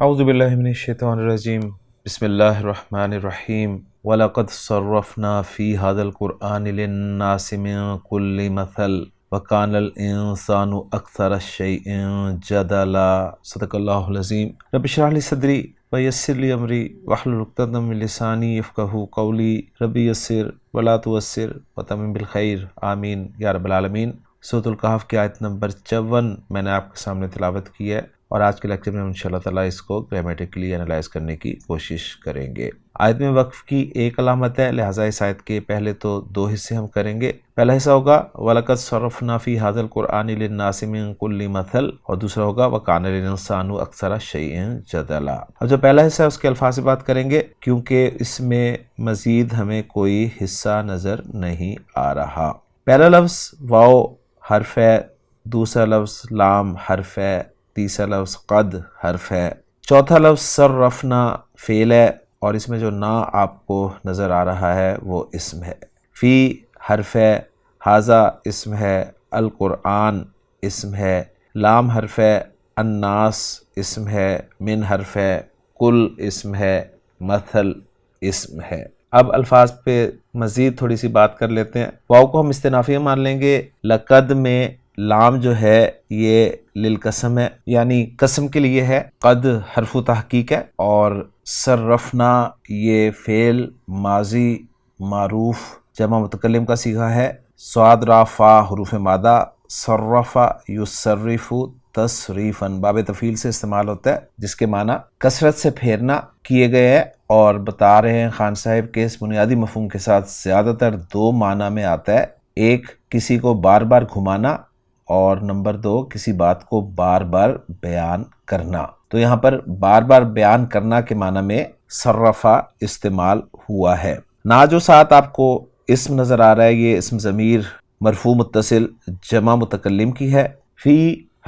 اعوذ باللہ من الشیطان الرجیم بسم اللہ الرحمن الرحیم وَلَقَدْ صَرَّفْنَا فِي هَذَا الْقُرْآنِ لِلنَّاسِ مِن كُلِّ مَثَلٍ وَكَانَ الْإِنسَانُ أَكْثَرَ شَيْءٍ جَدَلًا۔ صدق اللہ العظیم۔ رب اشرح لی صدری ویسر لی امری واحلل عقدۃ من لسانی یفقہوا قولی۔ رب یسر ولا تعسر وتمم بالخیر، آمین یا رب العالمین۔ سورۃ الکہف کی آیت نمبر 54 میں نے آپ کے سامنے تلاوت کی ہے، اور آج کے لیکچر میں ہم انشاءاللہ تعالیٰ اس کو گرامیٹیکلی انالائز کرنے کی کوشش کریں گے۔ آیت میں وقف کی ایک علامت ہے، لہٰذا اس آیت کے پہلے تو دو حصے ہم کریں گے۔ پہلا حصہ ہوگا وَلَقَدْ صَرَّفْنَا فِي هَذَا الْقُرْآنِ لِلنَّاسِ مِن كُلِّ مَثَلٍ، اور دوسرا ہوگا وَكَانَ الْإِنسَانُ أَكْثَرَ شَيْءٍ جَدَلًا۔ اب جو پہلا حصہ ہے اس کے الفاظ سے بات کریں گے، کیونکہ اس میں مزید ہمیں کوئی حصہ نظر نہیں آ رہا۔ پہلا لفظ واو حرف ہے، دوسرا لفظ لام حرف ہے، تیسرا لفظ قد حرف ہے، چوتھا لفظ صرفنا فعل ہے، اور اس میں جو نا آپ کو نظر آ رہا ہے وہ اسم ہے۔ فی حرف ہے، ھذا اسم ہے، القرآن اسم ہے، لام حرف ہے، الناس اسم ہے، من حرف ہے، کل اسم ہے، مثل اسم ہے۔ اب الفاظ پہ مزید تھوڑی سی بات کر لیتے ہیں۔ واو کو ہم استنافیہ مان لیں گے۔ لقد میں لام جو ہے یہ للقسم ہے، یعنی قسم کے لیے ہے۔ قد حرف تحقیق ہے، اور صرفنا یہ فعل ماضی معروف جمع متکلم کا صیغہ ہے۔ صاد را فا حروف مادہ، صرف یصرف تصریفاً باب تفعیل سے استعمال ہوتا ہے، جس کے معنی کثرت سے پھیرنا کیے گئے ہیں، اور بتا رہے ہیں خان صاحب کے اس بنیادی مفہوم کے ساتھ زیادہ تر دو معنی میں آتا ہے۔ ایک کسی کو بار بار گھمانا، اور نمبر دو کسی بات کو بار بار بیان کرنا۔ تو یہاں پر بار بار بیان کرنا کے معنی میں صرفہ استعمال ہوا ہے۔ نا جو ساتھ آپ کو اسم نظر آ رہا ہے، یہ اسم ضمیر مرفوع متصل جمع متکلم کی ہے۔ فی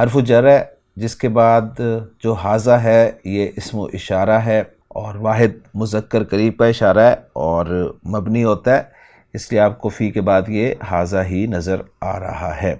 حرف جر ہے، جس کے بعد جو ھذا ہے یہ اسم و اشارہ ہے، اور واحد مذکر قریب کا اشارہ ہے، اور مبنی ہوتا ہے، اس لیے آپ کو فی کے بعد یہ ھذا ہی نظر آ رہا ہے۔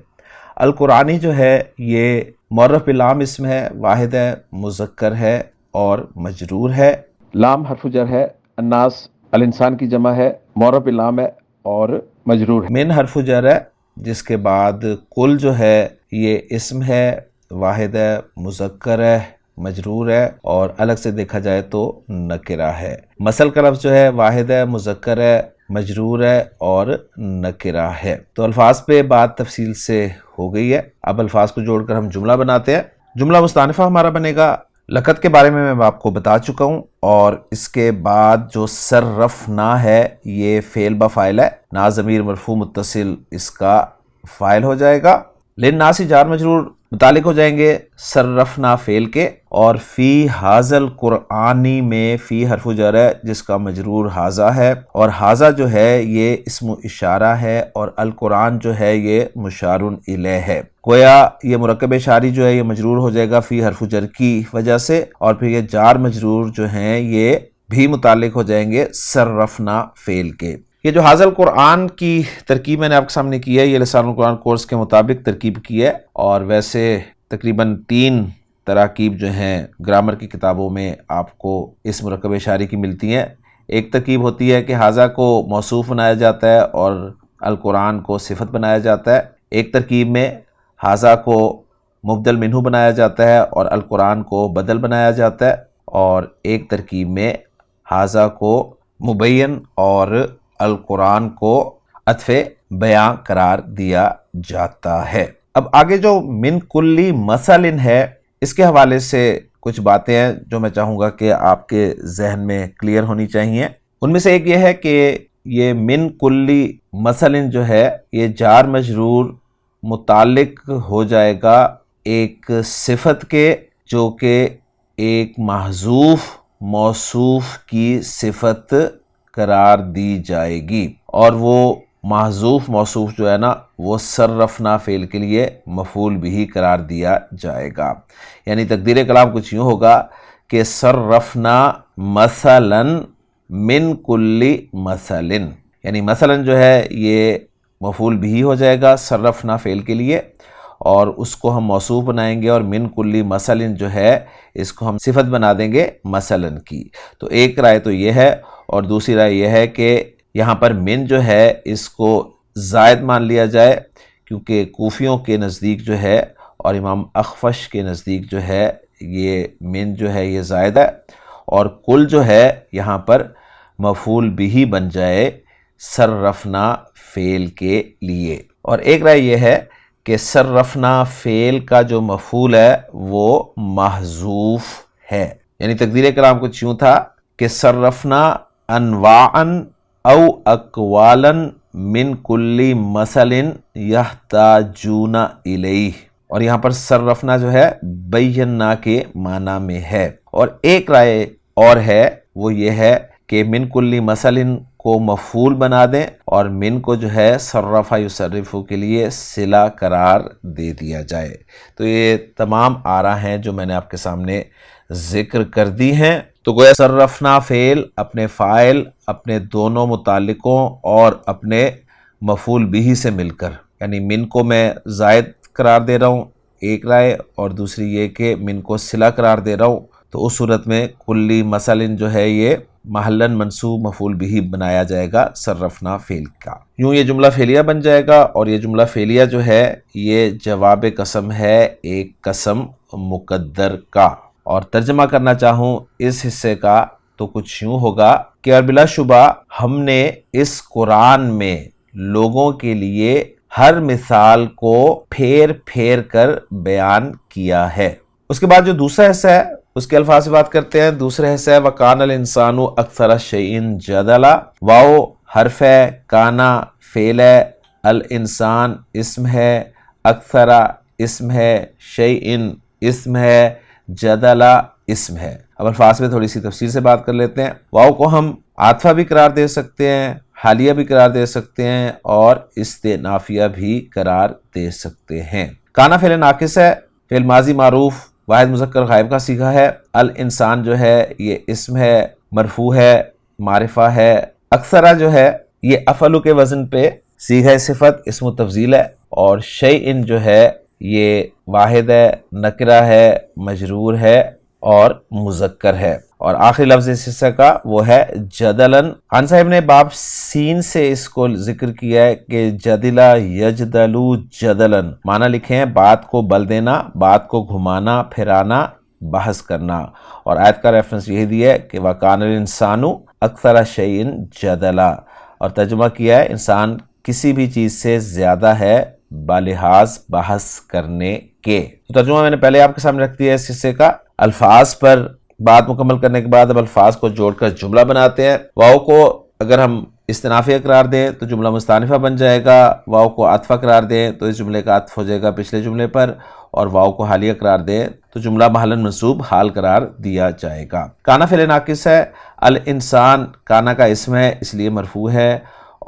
القرآنی جو ہے یہ معرف بلام اسم ہے، واحد ہے، مذکر ہے، اور مجرور ہے۔ لام حرف جر ہے، الناس الانسان کی جمع ہے، معرف بلام ہے اور مجرور ہے۔ من حرف جر ہے، جس کے بعد کل جو ہے یہ اسم ہے، واحد ہے، مذکر ہے، مجرور ہے، اور الگ سے دیکھا جائے تو نکرہ ہے۔ مثل کا لفظ جو ہے واحد ہے، مذکر ہے، مجرور ہے اور نکرہ ہے۔ تو الفاظ پہ بات تفصیل سے ہو گئی ہے۔ اب الفاظ کو جوڑ کر ہم جملہ بناتے ہیں۔ جملہ مستانفہ ہمارا بنے گا۔ لقد کے بارے میں آپ کو بتا چکا ہوں، اور اس کے بعد جو صرفنا ہے یہ فعل بفاعل ہے، نا ضمیر مرفوع متصل اس کا فاعل ہو جائے گا۔ للناس جار مجرور متعلق ہو جائیں گے صرفنا فعل کے، اور فی ھذا القرآنی میں فی حرف جر ہے، جس کا مجرور ھذا ہے، اور ھذا جو ہے یہ اسم و اشارہ ہے، اور القرآن جو ہے یہ مشار الیہ ہے۔ گویا یہ مرکب اشاری جو ہے یہ مجرور ہو جائے گا فی حرف جر کی وجہ سے، اور پھر یہ جار مجرور جو ہیں یہ بھی متعلق ہو جائیں گے صرفنا فعل کے۔ یہ جو ھذا القرآن کی ترکیب میں نے آپ کے سامنے کی ہے، یہ لسان القرآن کورس کے مطابق ترکیب کی ہے، اور ویسے تقریباً 3 تراکیب جو ہیں گرامر کی کتابوں میں آپ کو اس مرکب اشاری کی ملتی ہیں۔ ایک ترکیب ہوتی ہے کہ ھذا کو موصوف بنایا جاتا ہے اور القرآن کو صفت بنایا جاتا ہے۔ ایک ترکیب میں ھذا کو مبدل منہ بنایا جاتا ہے اور القرآن کو بدل بنایا جاتا ہے، اور ایک ترکیب میں ھذا کو مبین اور القرآن کو عطف بیان قرار دیا جاتا ہے۔ اب آگے جو من کلی مثل ہے، اس کے حوالے سے کچھ باتیں ہیں جو میں چاہوں گا کہ آپ کے ذہن میں کلیئر ہونی چاہیے۔ ان میں سے ایک یہ ہے کہ یہ من کلی مثل جو ہے یہ جار مجرور متعلق ہو جائے گا ایک صفت کے، جو کہ ایک محذوف موصوف کی صفت قرار دی جائے گی، اور وہ محذوف موصوف جو ہے نا وہ صرفنا فعل کے لیے مفعول بھی قرار دیا جائے گا۔ یعنی تقدیر کلام کچھ یوں ہوگا کہ صرفنا مثلا من کل مثل، یعنی مثلا جو ہے یہ مفعول بھی ہو جائے گا صرفنا فعل کے لیے، اور اس کو ہم موصوف بنائیں گے، اور من کلی مثل جو ہے اس کو ہم صفت بنا دیں گے مثلاً کی۔ تو ایک رائے تو یہ ہے، اور دوسری رائے یہ ہے کہ یہاں پر من جو ہے اس کو زائد مان لیا جائے، کیونکہ کوفیوں کے نزدیک جو ہے اور امام اخفش کے نزدیک جو ہے یہ من جو ہے یہ زائد ہے، اور کل جو ہے یہاں پر مفعول بھی بن جائے صرفنا فعل کے لیے۔ اور ایک رائے یہ ہے کہ صرفنا فعل کا جو مفعول ہے وہ محذوف ہے، یعنی تقدیر کلام کچھ یوں تھا کہ صرفنا انواعا او اقوالا من کل مثل یحتاجون الیہ، اور یہاں پر صرفنا جو ہے بینا کے معنی میں ہے۔ اور ایک رائے اور ہے، وہ یہ ہے کہ من کلی مثل کو مفعول بنا دیں اور من کو جو ہے صرف یصرف کے لیے صلہ قرار دے دیا جائے۔ تو یہ تمام آراء ہیں جو میں نے آپ کے سامنے ذکر کر دی ہیں۔ تو گویا صرفنا فعل اپنے فاعل، اپنے دونوں متعلقوں اور اپنے مفعول بھی سے مل کر، یعنی من کو میں زائد قرار دے رہا ہوں ایک رائے، اور دوسری یہ کہ من کو صلہ قرار دے رہا ہوں، تو اس صورت میں کلی مثل جو ہے یہ محلاً منصوب مفعول بھی بنایا جائے گا صرفنا فعل کا۔ یوں یہ جملہ فعلیہ بن جائے گا، اور یہ جملہ فعلیہ جو ہے یہ جواب قسم ہے ایک قسم مقدر کا۔ اور ترجمہ کرنا چاہوں اس حصے کا تو کچھ یوں ہوگا کہ اور بلا شبہ ہم نے اس قرآن میں لوگوں کے لیے ہر مثال کو پھیر پھیر کر بیان کیا ہے۔ اس کے بعد جو دوسرا حصہ ہے اس کے الفاظ سے بات کرتے ہیں۔ دوسرا حصہ ہے وَكَانَ الْإِنسَانُ أَكْثَرَ شَيْءٍ جَدَلًا۔ واو حرف ہے، کانا فعل ہے، الانسان اسم ہے، اکثر اسم ہے، شیئن اسم ہے، جدلا اسم ہے۔ اب الفاظ میں تھوڑی سی تفصیل سے بات کر لیتے ہیں۔ واو کو ہم عاطفہ بھی قرار دے سکتے ہیں، حالیہ بھی قرار دے سکتے ہیں، اور استئنافیہ بھی قرار دے سکتے ہیں۔ کانا فعل ناقص ہے، فعل ماضی معروف واحد مذکر غائب کا صیغہ ہے۔ الانسان جو ہے یہ اسم ہے، مرفوع ہے، معرفہ ہے۔ اکثرہ جو ہے یہ افعل کے وزن پہ صیغہ صفت اسم تفضیل ہے، اور شیئن جو ہے یہ واحد ہے، نکرہ ہے، مجرور ہے اور مذکر ہے۔ اور آخری لفظ اس حصہ کا وہ ہے جدلن۔ خان صاحب نے باب سین سے اس کو ذکر کیا ہے کہ جدلا یجدلو جدلن، معنی لکھے ہیں بات کو بل دینا، بات کو گھمانا پھرانا، بحث کرنا۔ اور آیت کا ریفرنس یہی دیا ہے کہ وَكَانَ الْإِنسَانُ أَكْثَرَ شَيْءٍ جَدَلًا، اور ترجمہ کیا ہے انسان کسی بھی چیز سے زیادہ ہے بالحاظ بحث کرنے کے۔ تو ترجمہ میں نے پہلے آپ کے سامنے رکھ دیا ہے اس حصے کا۔ الفاظ پر بات مکمل کرنے کے بعد اب الفاظ کو جوڑ کر جملہ بناتے ہیں۔ واو کو اگر ہم استنافیہ قرار دیں تو جملہ مستانفہ بن جائے گا، واو کو عطفہ قرار دیں تو اس جملے کا عطف ہو جائے گا پچھلے جملے پر، اور واو کو حالیہ قرار دیں تو جملہ محلاً منصوب حال قرار دیا جائے گا۔ کانا فعل ناقص ہے، الانسان کانا کا اسم ہے اس لیے مرفوع ہے،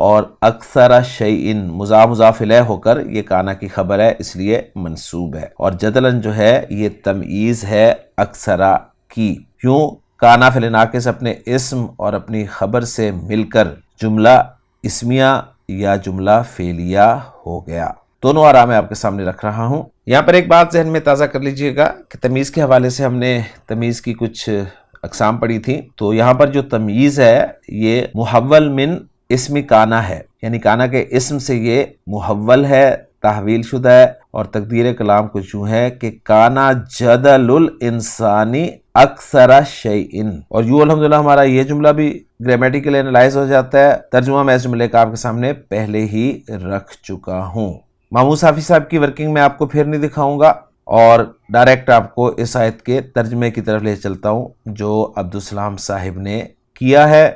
اور اکثر شیئن مضاف مضاف الیہ ہو کر یہ کانا کی خبر ہے اس لیے منصوب ہے، اور جدلن جو ہے یہ تمییز ہے اکثرہ کی۔ یوں کانا فعل ناقص اپنے اسم اور اپنی خبر سے مل کر جملہ اسمیہ یا جملہ فعلیہ ہو گیا۔ دونوں آراء میں آپ کے سامنے رکھ رہا ہوں۔ یہاں پر ایک بات ذہن میں تازہ کر لیجئے گا کہ تمیز کے حوالے سے ہم نے تمیز کی کچھ اقسام پڑھی تھی، تو یہاں پر جو تمیز ہے یہ محول من اسم کانا ہے، یعنی کانا کے اسم سے یہ محول ہے، تحویل شدہ ہے، اور تقدیر کلام کچھ یوں ہے کہ کانا جدل الانسانی اکثر شیئن۔ اور یوں الحمدللہ ہمارا یہ جملہ بھی گرامیٹیکل انالائز ہو جاتا ہے۔ ترجمہ میں اس جملے کا آپ کے سامنے پہلے ہی رکھ چکا ہوں۔ محمود حافظ صاحب کی ورکنگ میں آپ کو پھر نہیں دکھاؤں گا، اور ڈائریکٹ آپ کو اس آیت کے ترجمے کی طرف لے چلتا ہوں جو عبدالسلام صاحب نے کیا ہے۔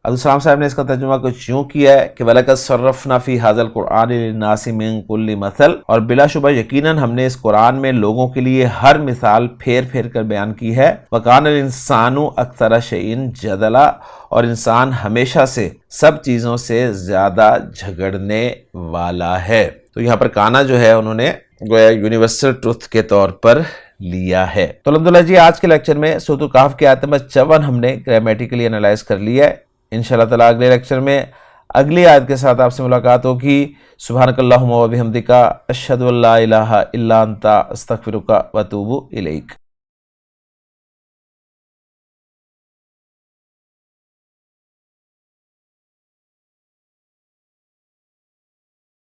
عبدالسلام صاحب نے اس کا ترجمہ کچھ یوں کیا ہے کہ وَلَقَدْ صَرَّفْنَا فِي هَذَا الْقُرْآنِ لِلنَّاسِ مِن كُلِّ مَثَلٍ، اور بلا شبہ یقیناً ہم نے اس قرآن میں لوگوں کے لیے ہر مثال پھیر پھیر کر بیان کی ہے۔ وَكَانَ الْإِنسَانُ أَكْثَرَ شَيْءٍ جَدَلًا، اور انسان ہمیشہ سے سب چیزوں سے زیادہ جھگڑنے والا ہے۔ تو یہاں پر کانا جو ہے انہوں نے گویا یونیورسل ٹروتھ کے طور پر لیا ہے۔ تو الحمدللہ جی آج کے لیکچر میں سورۃ الکہف کی آیت نمبر 54 ہم نے گرامیٹیکلی انالائز کر لیا ہے۔ انشاءاللہ تعالیٰ اگلے لیکچر میں اگلی آیت کے ساتھ آپ سے ملاقات ہوگی۔ سبحانک اللہم و بحمدک، اشہد ان لا الہ الا انت، استغفرک و اتوب الیک۔